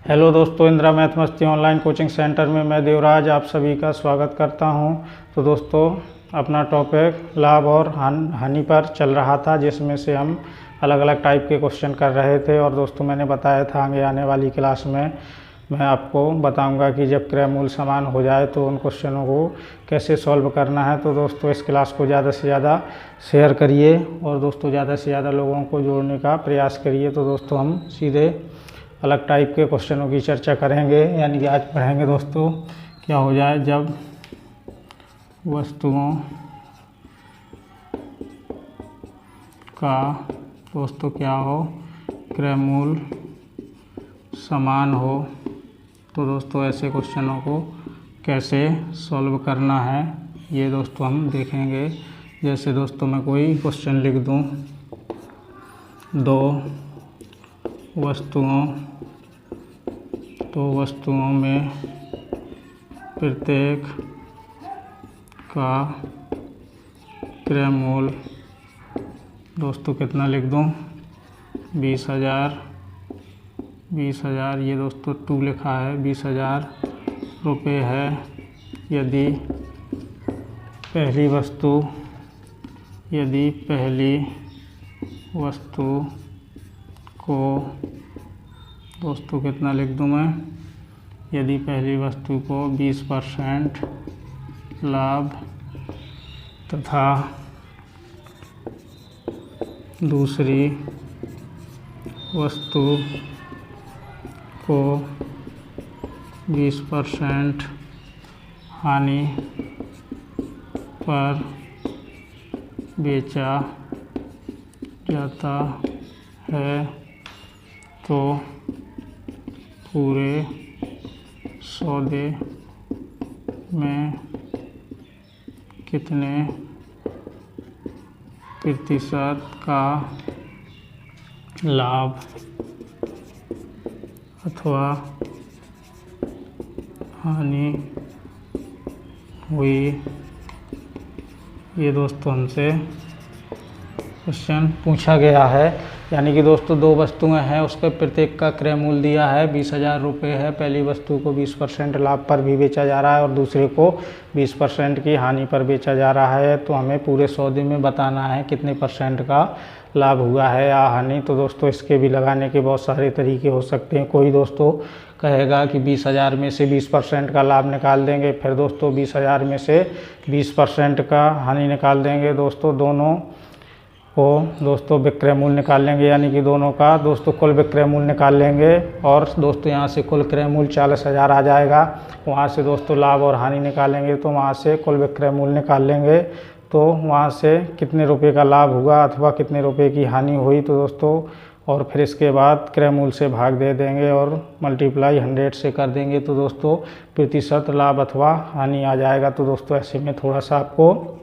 Hello दोस्तों, Indira math मस्ती online coaching centre में मैं देवराज आप सभी का स्वागत करता हूं। तो दोस्तों, अपना टॉपिक लाभ और हानि पर चल रहा था, जिसमें से हम अलग अलग टाइप के क्वेश्चन कर रहे थे। और दोस्तों, मैंने बताया था आगे आने वाली क्लास में मैं आपको बताऊंगा कि जब क्रय मूल्य समान हो जाए तो उन क्वेश्चनों को कैसे सॉल्व करना है। तो दोस्तों, इस क्लास को ज़्यादा से ज़्यादा शेयर करिए और दोस्तों ज़्यादा से ज़्यादा लोगों को जोड़ने का प्रयास करिए। तो दोस्तों, हम सीधे अलग टाइप के क्वेश्चनों की चर्चा करेंगे, यानी कि आज पढ़ेंगे दोस्तों क्या हो जाए जब वस्तुओं का दोस्तों क्या हो, क्रय मूल्य समान हो। तो दोस्तों, ऐसे क्वेश्चनों को कैसे सॉल्व करना है ये दोस्तों हम देखेंगे। जैसे दोस्तों मैं कोई क्वेश्चन लिख दूं, दो वस्तुओं में प्रत्येक का क्रय मूल्य दोस्तों कितना लिख दूं, 20,000। ये दोस्तों 2 लिखा है, 20,000 रुपये है। यदि पहली वस्तु को दोस्तों कितना लिख दूं मैं, यदि पहली वस्तु को 20% लाभ तथा दूसरी वस्तु को 20% हानि पर बेचा जाता है, तो पूरे सौदे में कितने प्रतिशत का लाभ अथवा हानि हुई। ये दोस्तों हमसे क्वेश्चन पूछा गया है। यानी कि दोस्तों 2 वस्तुएं हैं, उसके प्रत्येक का क्रय मूल्य दिया है, 20,000 रुपये है। पहली वस्तु को 20% लाभ पर भी बेचा जा रहा है और दूसरे को 20% की हानि पर बेचा जा रहा है। तो हमें पूरे सौदे में बताना है कितने % का लाभ हुआ है या हानि। तो दोस्तों, इसके भी लगाने के बहुत सारे तरीके हो सकते हैं। कोई दोस्तों कहेगा कि 20,000 में से 20% का लाभ निकाल देंगे, फिर दोस्तों 20,000 में से 20% का हानि निकाल देंगे। दोस्तों दोनों को दोस्तों विक्रय मूल्य निकाल लेंगे, यानी कि दोनों का दोस्तों कुल विक्रय मूल्य निकाल लेंगे। और दोस्तों यहाँ से कुल क्रय मूल्य 40,000 आ जाएगा। वहाँ से दोस्तों लाभ और हानि निकालेंगे, तो वहाँ से कुल विक्रय मूल्य निकाल लेंगे। तो वहाँ से कितने रुपए का लाभ हुआ अथवा कितने रुपए की हानि हुई, तो दोस्तों और फिर इसके बाद क्रय मूल्य से भाग दे देंगे और मल्टीप्लाई 100 से कर देंगे। तो दोस्तों प्रतिशत लाभ अथवा हानि आ जाएगा। तो दोस्तों ऐसे में थोड़ा सा आपको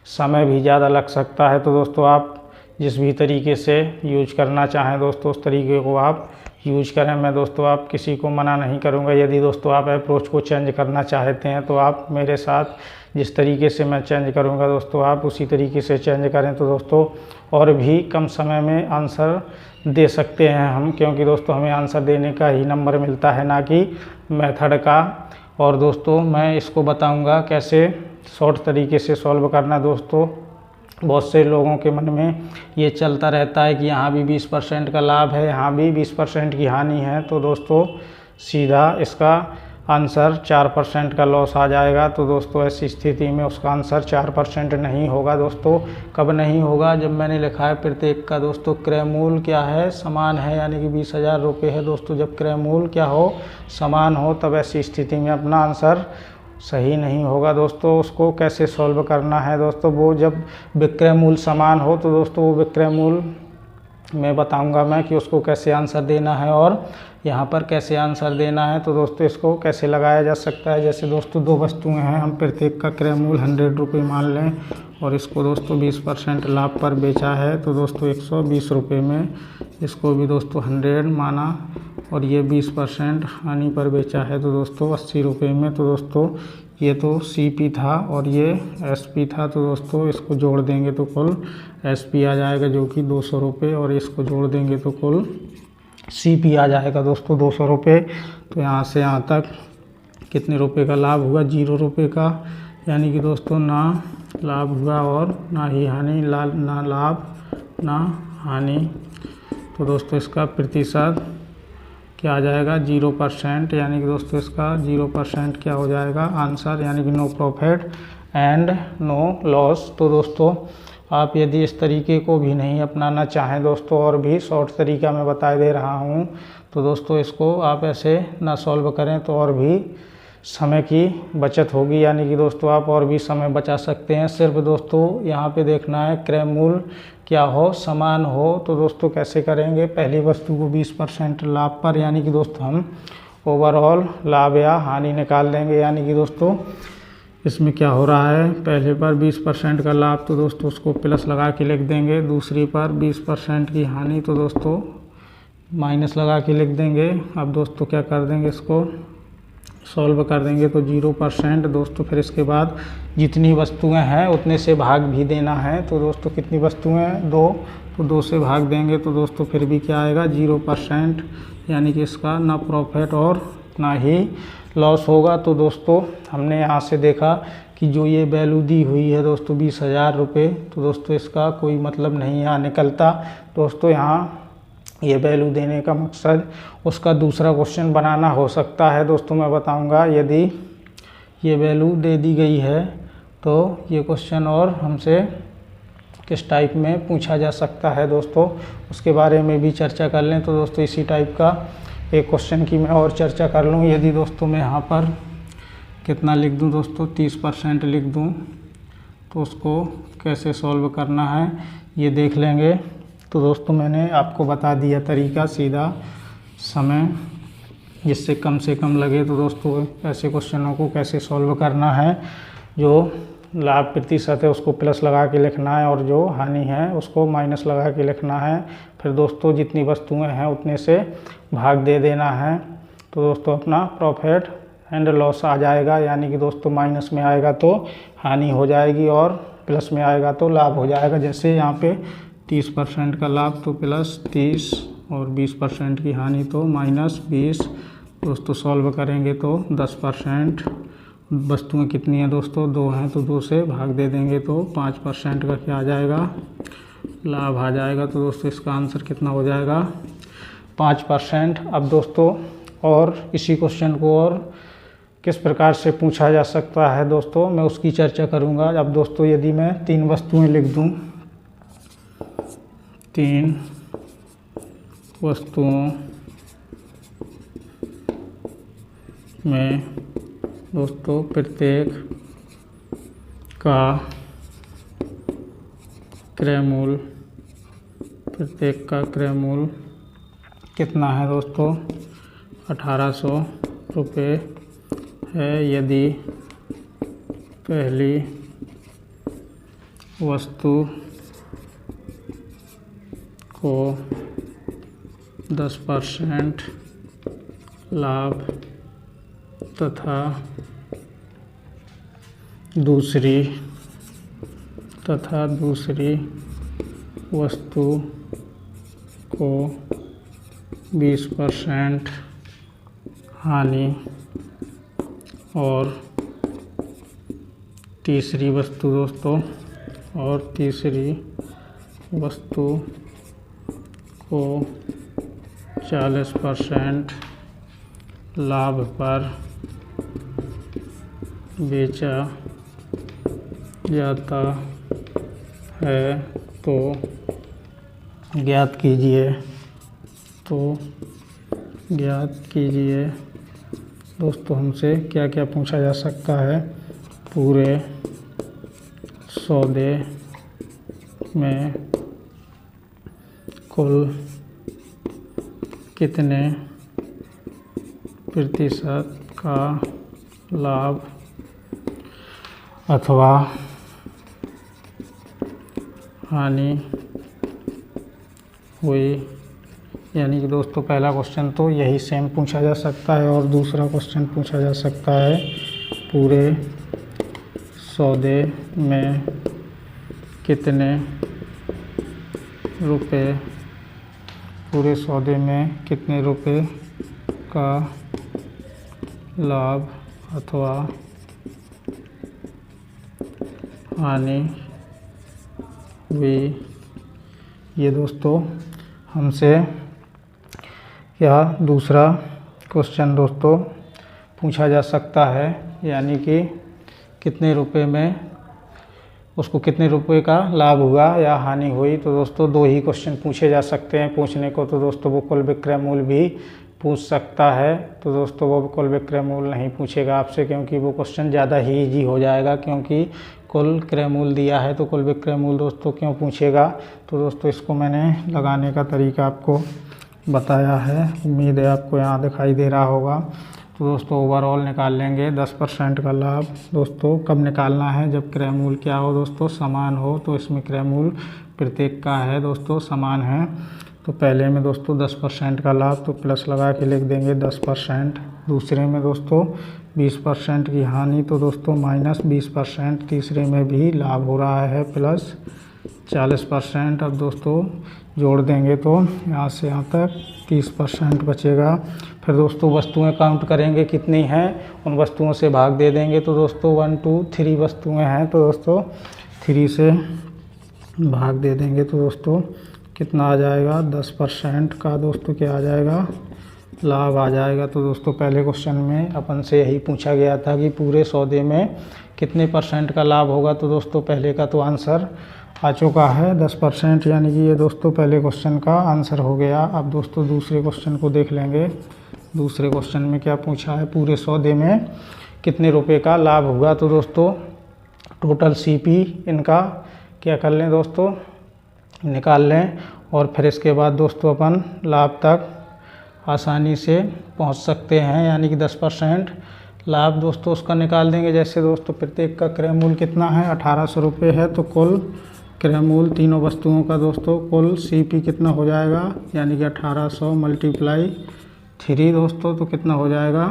समय भी ज़्यादा लग सकता है। तो दोस्तों आप जिस भी तरीके से यूज करना चाहें दोस्तों उस तरीके को आप यूज करें। मैं दोस्तों आप किसी को मना नहीं करूंगा। यदि दोस्तों आप अप्रोच को चेंज करना चाहते हैं तो आप मेरे साथ जिस तरीके से मैं चेंज करूंगा दोस्तों आप उसी तरीके से चेंज करें। तो दोस्तों और भी कम समय में आंसर दे सकते हैं हम, क्योंकि दोस्तों हमें आंसर देने का ही नंबर मिलता है, ना कि मेथड का। और दोस्तों मैं इसको बताऊंगा कैसे शॉर्ट तरीके से सॉल्व करना। दोस्तों बहुत से लोगों के मन में ये चलता रहता है कि यहाँ भी 20% का लाभ है, यहाँ भी 20% की हानि है। तो दोस्तों सीधा इसका आंसर 4% का लॉस आ जाएगा। तो दोस्तों ऐसी स्थिति में उसका आंसर 4% नहीं होगा। दोस्तों कब नहीं होगा, जब मैंने लिखा है प्रत्येक का दोस्तों क्रय मूल्य क्या है, समान है, यानी कि 20,000 रुपये है। दोस्तों जब क्रय मूल्य क्या हो, समान हो, तब ऐसी स्थिति में अपना आंसर सही नहीं होगा। दोस्तों उसको कैसे सॉल्व करना है दोस्तों, वो जब विक्रय मूल्य समान हो तो दोस्तों वो विक्रय मूल्य मैं बताऊंगा मैं कि उसको कैसे आंसर देना है और यहाँ पर कैसे आंसर देना है। तो दोस्तों इसको कैसे लगाया जा सकता है। जैसे दोस्तों 2 वस्तुएं हैं, हम प्रत्येक का क्रय मूल्य 100 रुपये मान लें और इसको दोस्तों 20% लाभ पर बेचा है। तो दोस्तों 120 रुपये में इसको भी दोस्तों 100 माना और ये 20% हानि पर बेचा है। तो दोस्तों 80 रुपये में। तो दोस्तों ये तो CP था और ये SP था। तो दोस्तों इसको जोड़ देंगे तो कुल SP आ जाएगा जो कि 200 रुपये, और इसको जोड़ देंगे तो कुल CP आ जाएगा दोस्तों 200 रुपये। तो यहाँ से यहाँ तक कितने रुपए का लाभ हुआ, 0 रुपये का, यानी कि दोस्तों ना लाभ हुआ और ना ही हानि, ना लाभ ना हानि। तो दोस्तों इसका प्रतिशत क्या आ जाएगा, 0%, यानी कि दोस्तों इसका 0% क्या हो जाएगा आंसर, यानी कि no profit and no loss. तो दोस्तों आप यदि इस तरीके को भी नहीं अपनाना चाहें दोस्तों, और भी शॉर्ट तरीका मैं बता दे रहा हूँ, तो दोस्तों इसको आप ऐसे ना सॉल्व करें तो और भी समय की बचत होगी, यानी कि दोस्तों आप और भी समय बचा सकते हैं। सिर्फ दोस्तों यहाँ पे देखना है क्रय मूल्य क्या हो, समान हो। तो दोस्तों कैसे करेंगे, पहली वस्तु को 20% लाभ पर, यानी कि दोस्तों हम ओवरऑल लाभ या हानि निकाल देंगे, यानी कि दोस्तों इसमें क्या हो रहा है, पहले पर 20% का लाभ, तो दोस्तों उसको प्लस लगा के लिख देंगे। दूसरी पर 20% की हानि, तो दोस्तों माइनस लगा के लिख देंगे। अब दोस्तों क्या कर देंगे, इसको सॉल्व कर देंगे तो 0% दोस्तों। फिर इसके बाद जितनी वस्तुएं हैं उतने से भाग भी देना है। तो दोस्तों कितनी वस्तुएं हैं, 2, तो 2 से भाग देंगे तो दोस्तों फिर भी क्या आएगा, 0%, यानी कि इसका ना प्रॉफिट और ना ही लॉस होगा। तो दोस्तों हमने यहाँ से देखा कि जो ये वैल्यू दी हुई है दोस्तों 20,000 रुपये, तो दोस्तों इसका कोई मतलब नहीं यहाँ निकलता। दोस्तों यहाँ ये वैल्यू देने का मकसद उसका दूसरा क्वेश्चन बनाना हो सकता है। दोस्तों मैं बताऊंगा यदि ये वैल्यू दे दी गई है तो ये क्वेश्चन और हमसे किस टाइप में पूछा जा सकता है दोस्तों, उसके बारे में भी चर्चा कर लें। तो दोस्तों इसी टाइप का एक क्वेश्चन की मैं और चर्चा कर लूँ। यदि दोस्तों मैं यहाँ पर कितना लिख दूँ दोस्तों, 30% लिख दूँ, तो उसको कैसे सॉल्व करना है ये देख लेंगे। तो दोस्तों मैंने आपको बता दिया तरीका, सीधा समय जिससे कम से कम लगे। तो दोस्तों ऐसे क्वेश्चनों को कैसे सॉल्व करना है, जो लाभ प्रतिशत है उसको प्लस लगा के लिखना है और जो हानि है उसको माइनस लगा के लिखना है। फिर दोस्तों जितनी वस्तुएं हैं उतने से भाग दे देना है। तो दोस्तों अपना प्रॉफिट एंड लॉस आ जाएगा, यानी कि दोस्तों माइनस में आएगा तो हानि हो जाएगी और प्लस में आएगा तो लाभ हो जाएगा। जैसे यहाँ पे 30% का लाभ तो प्लस 30 और 20% की हानि तो माइनस 20। दोस्तों सॉल्व करेंगे तो 10%, वस्तुएं कितनी हैं दोस्तों, 2 हैं, तो 2 से भाग दे देंगे तो 5% का क्या आ जाएगा, लाभ आ जाएगा। तो दोस्तों इसका आंसर कितना हो जाएगा, 5%। अब दोस्तों और इसी क्वेश्चन को और किस प्रकार से पूछा जा सकता है दोस्तों, मैं उसकी चर्चा करूंगा। अब दोस्तों यदि मैं 3 वस्तुएं लिख दूं, 3 वस्तुओं में दोस्तों प्रत्येक का क्रय मूल्य, प्रत्येक का क्रय मूल्य कितना है दोस्तों, 1800 रुपये है। यदि पहली वस्तु को 10% लाभ तथा दूसरी वस्तु को 20% हानि और तीसरी वस्तु दोस्तों, और तीसरी वस्तु को 40% लाभ पर बेचा जाता है तो ज्ञात कीजिए। दोस्तों हमसे क्या क्या पूछा जा सकता है, पूरे सौदे में कुल कितने प्रतिशत का लाभ अथवा हानि हुई। यानी कि दोस्तों पहला क्वेश्चन तो यही सेम पूछा जा सकता है और दूसरा क्वेश्चन पूछा जा सकता है, पूरे सौदे में कितने रुपए पूरे सौदे में कितने रुपए का लाभ अथवा हानि हुई। ये दोस्तों हमसे क्या दूसरा क्वेश्चन दोस्तों पूछा जा सकता है, यानी कि कितने रुपए में उसको कितने रुपए का लाभ हुआ या हानि हुई। तो दोस्तों दो ही क्वेश्चन पूछे जा सकते हैं। पूछने को तो दोस्तों वो कुल विक्रय मूल्य भी पूछ सकता है, तो दोस्तों वो कुल विक्रय मूल्य नहीं पूछेगा आपसे, क्योंकि वो क्वेश्चन ज़्यादा ही ईजी हो जाएगा। क्योंकि कुल क्रय मूल्य दिया है तो कुल विक्रय मूल्य दोस्तों क्यों पूछेगा। तो दोस्तों इसको मैंने लगाने का तरीका आपको बताया है, उम्मीद है आपको यहाँ दिखाई दे रहा होगा। तो दोस्तों ओवरऑल निकाल लेंगे 10% का लाभ। दोस्तों कब निकालना है, जब क्रय मूल्य क्या हो दोस्तों, समान हो। तो इसमें क्रय मूल्य प्रत्येक का है दोस्तों समान है। तो पहले में दोस्तों 10% का लाभ, तो प्लस लगा के लिख देंगे 10%। दूसरे में दोस्तों 20% की हानि, तो दोस्तों माइनस 20%। तीसरे में भी लाभ हो रहा है प्लस 40%। अब दोस्तों जोड़ देंगे तो यहाँ से यहाँ तक 30% बचेगा। फिर दोस्तों वस्तुएं काउंट करेंगे कितनी हैं, उन वस्तुओं से भाग दे देंगे। तो दोस्तों 1 2 3 वस्तुएं हैं, तो दोस्तों 3 से भाग दे देंगे। तो दोस्तों कितना आ जाएगा, 10% का दोस्तों क्या आ जाएगा, लाभ आ जाएगा। तो दोस्तों पहले क्वेश्चन में अपन से यही पूछा गया था कि पूरे सौदे में कितने % का लाभ होगा। तो दोस्तों पहले का तो आंसर आ चुका है 10%, यानी कि ये दोस्तों पहले क्वेश्चन का आंसर हो गया। अब दोस्तों दूसरे क्वेश्चन को देख लेंगे। दूसरे क्वेश्चन में क्या पूछा है, पूरे सौदे में कितने रुपए का लाभ होगा। तो दोस्तों टोटल सीपी इनका क्या कर लें दोस्तों, निकाल लें, और फिर इसके बाद दोस्तों अपन लाभ तक आसानी से पहुंच सकते हैं। यानी कि 10% लाभ दोस्तों उसका निकाल देंगे। जैसे दोस्तों प्रत्येक का क्रय मूल्य कितना है, 1800 रुपये है, तो कुल क्रय मूल्य तीनों वस्तुओं का दोस्तों कुल सीपी कितना हो जाएगा, यानी कि 1800 × 3 दोस्तों, तो कितना हो जाएगा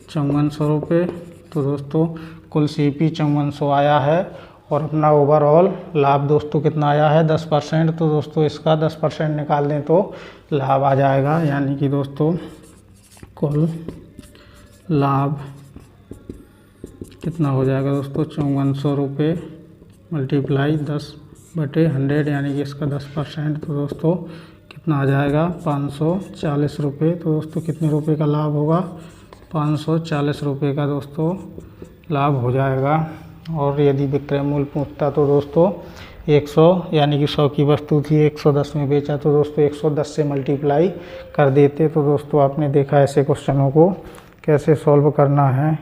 5400 रुपये। तो दोस्तों कुल सीपी 5400 आया है, और अपना ओवरऑल लाभ दोस्तों कितना आया है 10%। तो दोस्तों इसका 10% निकाल दें तो लाभ आ जाएगा, यानी कि दोस्तों कुल लाभ कितना हो जाएगा दोस्तों 5400 रुपये × 10/100, यानी कि इसका 10%। तो दोस्तों कितना आ जाएगा 540 रुपये। तो दोस्तों कितने रुपए का लाभ होगा, 540 रुपये का दोस्तों लाभ हो जाएगा। और यदि विक्रय मूल्य पूछता तो दोस्तों 100, यानी कि 100 की वस्तु थी 110 में बेचा, तो दोस्तों 110 से मल्टीप्लाई कर देते। तो दोस्तों आपने देखा ऐसे क्वेश्चनों को कैसे सॉल्व करना है।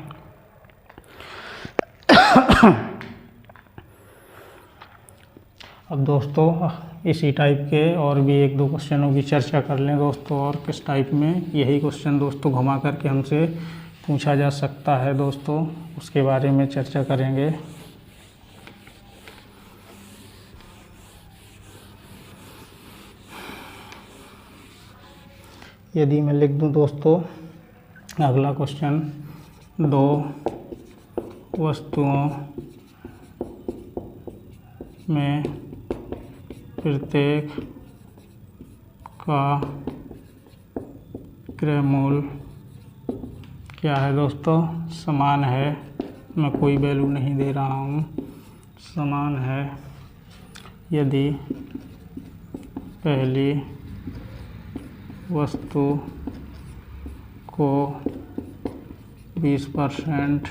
अब दोस्तों इसी टाइप के और भी 1-2 क्वेश्चनों की चर्चा कर लें दोस्तों। और किस टाइप में यही क्वेश्चन दोस्तों घुमा करके हमसे पूछा जा सकता है दोस्तों, उसके बारे में चर्चा करेंगे। यदि मैं लिख दूं दोस्तों अगला क्वेश्चन, 2 वस्तुओं में प्रत्येक का क्रय मूल्य क्या है दोस्तों, समान है। मैं कोई वैल्यू नहीं दे रहा हूँ, समान है। यदि पहली वस्तु को 20%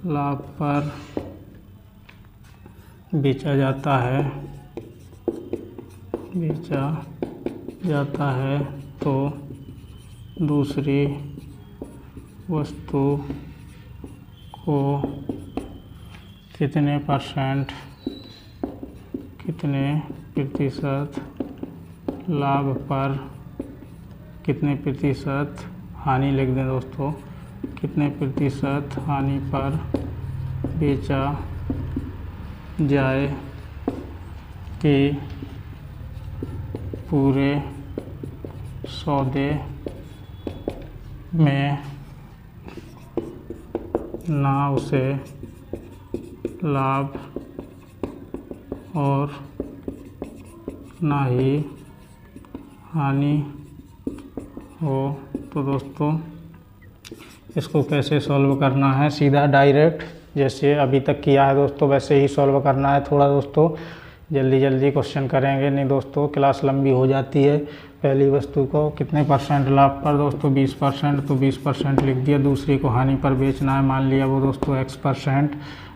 लाभ पर बेचा जाता है तो दूसरी वस्तु को कितने प्रतिशत लाभ पर कितने प्रतिशत हानि लिख दें दोस्तों, कितने प्रतिशत हानि पर बेचा जाए कि पूरे सौदे में ना उसे लाभ और ना ही हानि हो। तो दोस्तों इसको कैसे सॉल्व करना है, सीधा डायरेक्ट जैसे अभी तक किया है दोस्तों वैसे ही सॉल्व करना है। थोड़ा दोस्तों जल्दी जल्दी क्वेश्चन करेंगे, नहीं दोस्तों क्लास लंबी हो जाती है। पहली वस्तु को कितने परसेंट लाभ पर दोस्तों 20%, तो 20% लिख दिया। दूसरी को हानि पर बेचना है, मान लिया वो दोस्तों X%।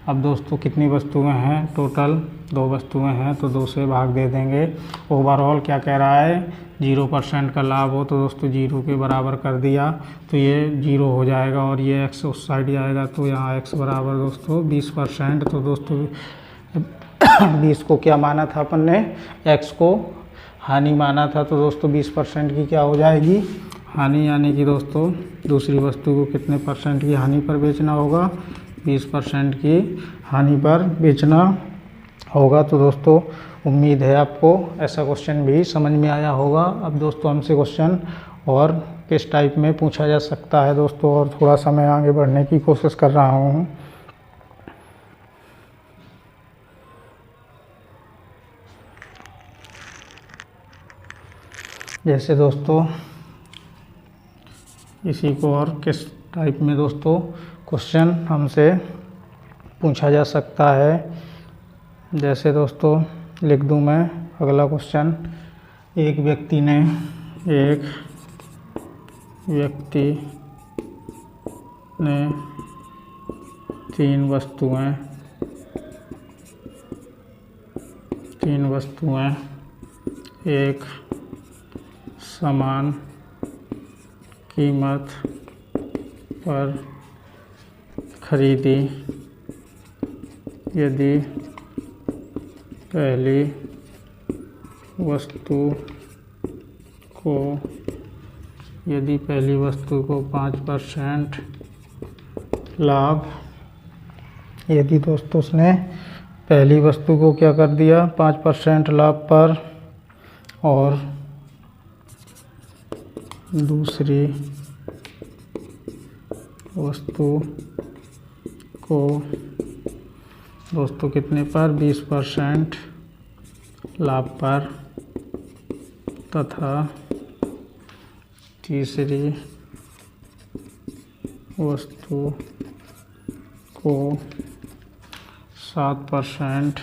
अब दोस्तों कितनी वस्तुएं हैं, टोटल 2 वस्तुएं हैं, तो 2 से भाग दे देंगे। ओवरऑल क्या कह रहा है, 0% का लाभ हो, तो दोस्तों 0 के बराबर कर दिया, तो ये 0 हो जाएगा और ये X उस साइड जाएगा, तो यहाँ X बराबर दोस्तों 20%। तो दोस्तों 20 को क्या माना था अपन ने, X को हानि माना था, तो दोस्तों 20% की क्या हो जाएगी, हानि, यानी कि दोस्तों दूसरी वस्तु को कितने परसेंट की हानि पर बेचना होगा, 20% की हानि पर बेचना होगा। तो दोस्तों उम्मीद है आपको ऐसा क्वेश्चन भी समझ में आया होगा। अब दोस्तों हमसे क्वेश्चन और किस टाइप में पूछा जा सकता है दोस्तों, और थोड़ा सा मैं आगे बढ़ने की कोशिश कर रहा हूँ। जैसे दोस्तों इसी को और किस टाइप में दोस्तों क्वेश्चन हमसे पूछा जा सकता है, जैसे दोस्तों लिख दूं मैं अगला क्वेश्चन। एक व्यक्ति ने 3 वस्तुएं एक समान कीमत पर खरीदी। यदि पहली वस्तु को 5% लाभ, यदि दोस्तों उसने पहली वस्तु को क्या कर दिया 5% लाभ पर, और दूसरी वस्तु को दोस्तों कितने पर, 20% लाभ पर, तथा तीसरी वस्तु को 7%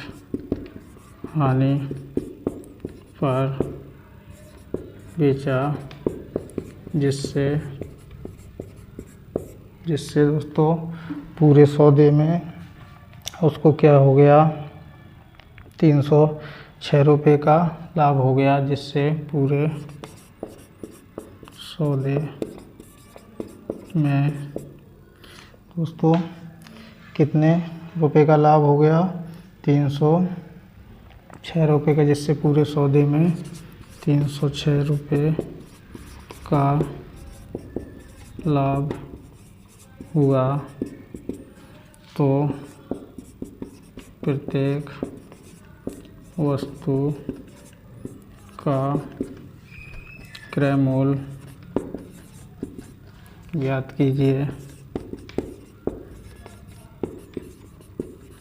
हानि पर बेचा, जिससे दोस्तों पूरे सौदे में उसको क्या हो गया, 306 रुपये का लाभ हो गया, जिससे पूरे सौदे में दोस्तों कितने रुपए का लाभ हो गया, 306 रुपये का, जिससे पूरे सौदे में 306 रुपये का लाभ हुआ। तो प्रत्येक वस्तु का क्रय मूल्य ज्ञात कीजिए।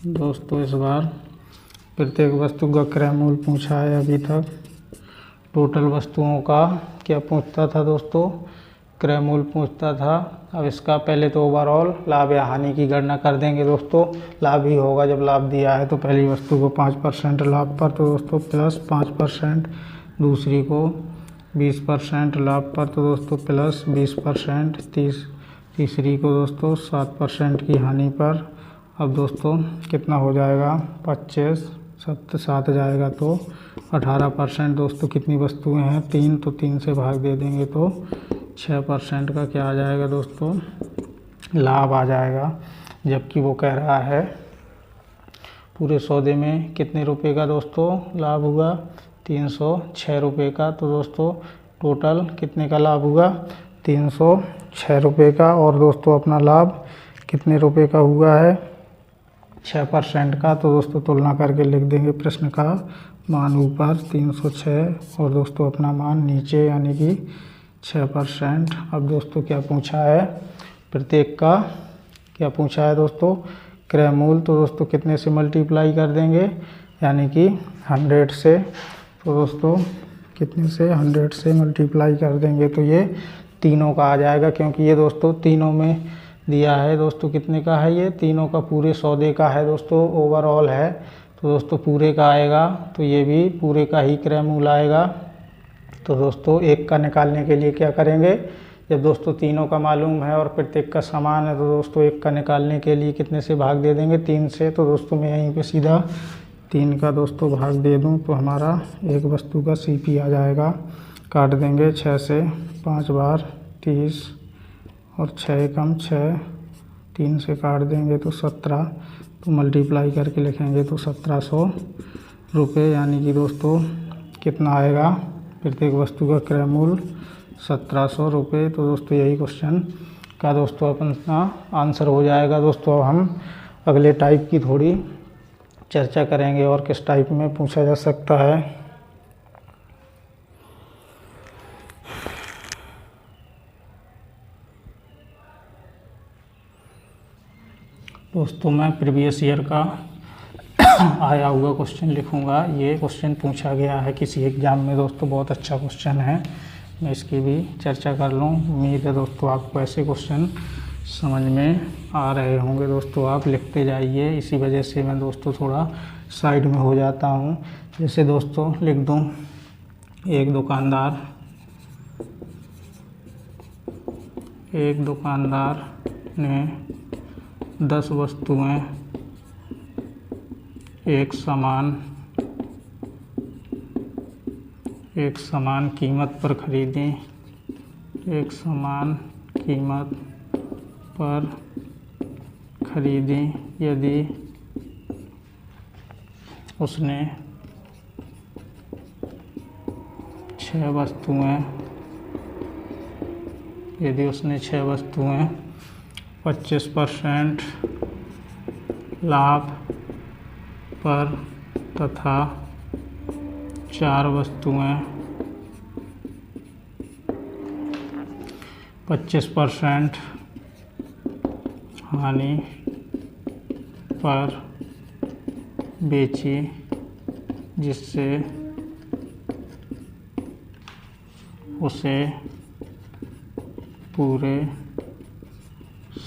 दोस्तों इस बार प्रत्येक वस्तु का क्रय मूल्य पूछा है। अभी तक टोटल वस्तुओं का क्या पूछता था दोस्तों, क्रय मूल्य पूछता था। अब इसका पहले तो ओवरऑल लाभ या हानि की गणना कर देंगे दोस्तों। लाभ ही होगा, जब लाभ दिया है तो पहली वस्तु को 5% लाभ पर, तो दोस्तों प्लस 5%, दूसरी को 20% लाभ पर, तो दोस्तों प्लस 20%, तीसरी को दोस्तों 7% की हानि पर। अब दोस्तों कितना हो जाएगा, 25 7 जाएगा तो 18%। दोस्तों कितनी वस्तुएं हैं, 3, तो 3 से भाग दे देंगे तो 6% का क्या आ जाएगा दोस्तों, लाभ आ जाएगा। जबकि वो कह रहा है पूरे सौदे में कितने रुपए का दोस्तों लाभ हुआ, 306 रुपये का। तो दोस्तों टोटल कितने का लाभ हुआ, 306 रुपये का। और दोस्तों अपना लाभ कितने रुपए का हुआ है, 6% का। तो दोस्तों तुलना करके लिख देंगे प्रश्न का मान ऊपर 306 और दोस्तों अपना मान नीचे, यानी कि 6%। अब दोस्तों क्या पूछा है, प्रत्येक का क्या पूछा है दोस्तों, क्रय मूल्य। तो दोस्तों कितने से मल्टीप्लाई कर देंगे, यानी कि 100 से। तो दोस्तों कितने से 100 से मल्टीप्लाई कर देंगे तो ये तीनों का आ जाएगा, क्योंकि ये दोस्तों तीनों में दिया है दोस्तों। कितने का है ये? तीनों का, पूरे सौदे का है दोस्तों, ओवरऑल है तो दोस्तों पूरे का आएगा। तो ये भी पूरे का ही क्रय मूल्य आएगा। तो दोस्तों एक का निकालने के लिए क्या करेंगे, जब दोस्तों तीनों का मालूम है और प्रत्येक का समान है तो दोस्तों एक का निकालने के लिए कितने से भाग दे देंगे? 3 से। तो दोस्तों मैं यहीं पे सीधा 3 का दोस्तों भाग दे दूं तो हमारा एक वस्तु का CP आ जाएगा। काट देंगे 6 से, 5 बार 30 और 6 एकम 6, 3 से काट देंगे तो 17, तो मल्टीप्लाई करके लिखेंगे तो 1700 रुपये, यानी कि दोस्तों कितना आएगा? प्रत्येक वस्तु का क्रय मूल्य 1700 रुपये। तो दोस्तों यही क्वेश्चन का दोस्तों अपना आंसर हो जाएगा। दोस्तों अब हम अगले टाइप की थोड़ी चर्चा करेंगे और किस टाइप में पूछा जा सकता है। दोस्तों मैं प्रीवियस ईयर का आया हुआ क्वेश्चन लिखूंगा। ये क्वेश्चन पूछा गया है किसी एग्ज़ाम में दोस्तों, बहुत अच्छा क्वेश्चन है। मैं इसकी भी चर्चा कर लूँ। उम्मीद है दोस्तों आपको ऐसे क्वेश्चन समझ में आ रहे होंगे। दोस्तों आप लिखते जाइए, इसी वजह से मैं दोस्तों थोड़ा साइड में हो जाता हूँ। जैसे दोस्तों लिख दूँ, एक दुकानदार ने 10 वस्तुएं एक समान कीमत पर खरीदी। एक समान कीमत पर खरीदी। यदि उसने 6 वस्तुएं 25% लाभ पर तथा 4 वस्तुएं 25% हानि पर बेची, जिससे उसे पूरे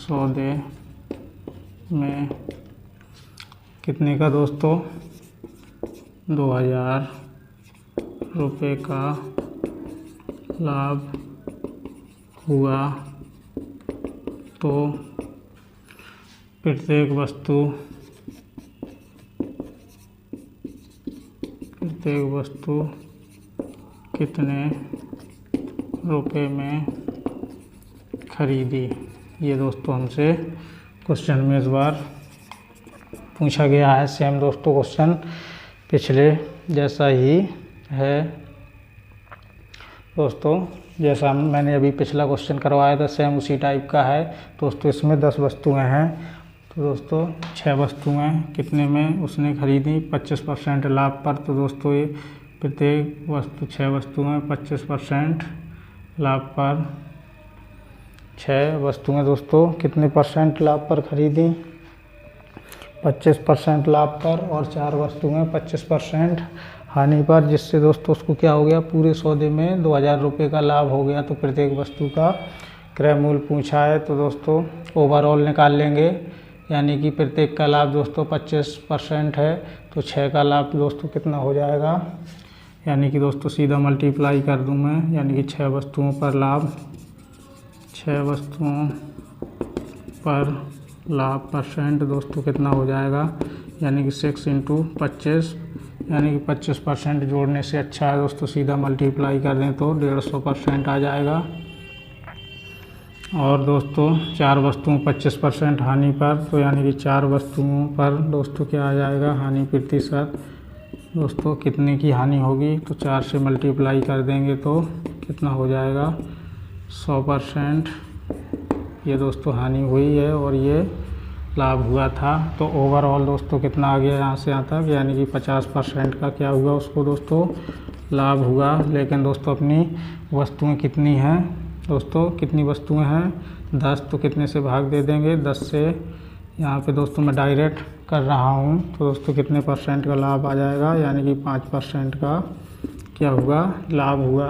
सौदे में कितने का दोस्तों 2000 रुपये का लाभ हुआ। तो प्रत्येक वस्तु कितने रुपए में खरीदी। ये दोस्तों हमसे क्वेश्चन में इस बार पूछा गया है। सेम दोस्तों क्वेश्चन पिछले जैसा ही है दोस्तों, जैसा मैंने अभी पिछला क्वेश्चन करवाया था सेम उसी टाइप का है। दोस्तों इसमें 10 वस्तुएं हैं। तो दोस्तों 6 वस्तुएं कितने में उसने खरीदी? 25% लाभ पर। तो दोस्तों ये प्रत्येक वस्तु 6 वस्तुएं 25% लाभ पर। 6 वस्तुएं दोस्तों कितने % लाभ पर खरीदी? 25% लाभ पर। और 4 वस्तुएं 25% हानि पर, जिससे दोस्तों उसको क्या हो गया? पूरे सौदे में 2000 रुपये का लाभ हो गया। तो प्रत्येक वस्तु का क्रय मूल्य पूछा है तो दोस्तों ओवरऑल निकाल लेंगे, यानी कि प्रत्येक का लाभ दोस्तों 25% है तो 6 का लाभ दोस्तों कितना हो जाएगा? यानी कि दोस्तों सीधा मल्टीप्लाई कर दूं मैं, यानी कि 6 वस्तुओं पर लाभ, 6 वस्तुओं पर लाभ परसेंट दोस्तों कितना हो जाएगा? यानी कि 6 × 25, यानी कि 25% जोड़ने से अच्छा है दोस्तों सीधा मल्टीप्लाई कर दें तो 150% आ जाएगा। और दोस्तों 4 वस्तुओं 25% हानि पर, तो यानी कि 4 वस्तुओं पर दोस्तों क्या आ जाएगा? हानि प्रतिशत दोस्तों कितने की हानि होगी? तो 4 से मल्टीप्लाई कर देंगे तो कितना हो जाएगा? 100%। ये दोस्तों हानि हुई है और ये लाभ हुआ था। तो ओवरऑल दोस्तों कितना आ गया यहाँ से यहाँ तक? यानी कि 50% का क्या हुआ उसको दोस्तों? लाभ हुआ। लेकिन दोस्तों अपनी वस्तुएं कितनी हैं दोस्तों? कितनी वस्तुएं हैं? 10। तो कितने से भाग दे देंगे? 10 से। यहाँ पे दोस्तों मैं डायरेक्ट कर रहा हूँ तो दोस्तों कितने % का लाभ आ जाएगा? यानी कि 5% का क्या हुआ, लाभ हुआ।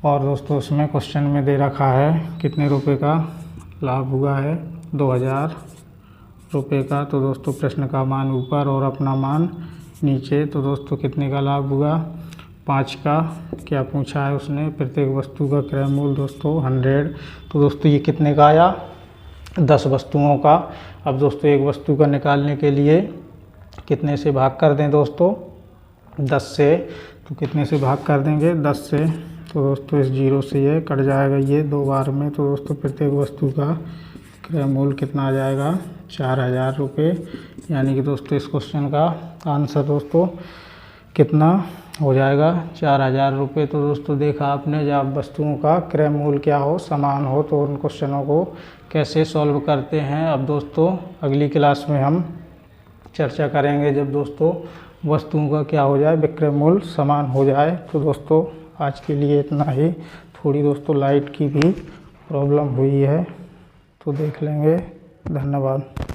और दोस्तों उसमें क्वेश्चन में दे रखा है कितने रुपए का लाभ हुआ है, 2000 रुपये का। तो दोस्तों प्रश्न का मान ऊपर और अपना मान नीचे। तो दोस्तों कितने का लाभ हुआ, 5 का। क्या पूछा है उसने, प्रत्येक वस्तु का क्रय मूल्य दोस्तों 100। तो दोस्तों ये कितने का आया, 10 वस्तुओं का। अब दोस्तों एक वस्तु का निकालने के लिए कितने से भाग कर दें दोस्तों, 10 से। तो कितने से भाग कर देंगे, 10 से। तो दोस्तों इस 0 से ये कट जाएगा ये 2 बार में। तो दोस्तों प्रत्येक वस्तु का क्रय मूल्य कितना आ जाएगा, 4000 रुपये। यानी कि दोस्तों इस क्वेश्चन का आंसर दोस्तों कितना हो जाएगा, 4000 रुपये। तो दोस्तों देखा आपने, जब वस्तुओं का क्रय मूल्य क्या हो, समान हो, तो उन क्वेश्चनों को कैसे सॉल्व करते हैं। अब दोस्तों अगली क्लास में हम चर्चा करेंगे जब दोस्तों वस्तुओं का क्या हो जाए, विक्रय मूल्य समान हो जाए। तो दोस्तों आज के लिए इतना ही। थोड़ी दोस्तों लाइट की भी प्रॉब्लम हुई है, तो देख लेंगे। धन्यवाद।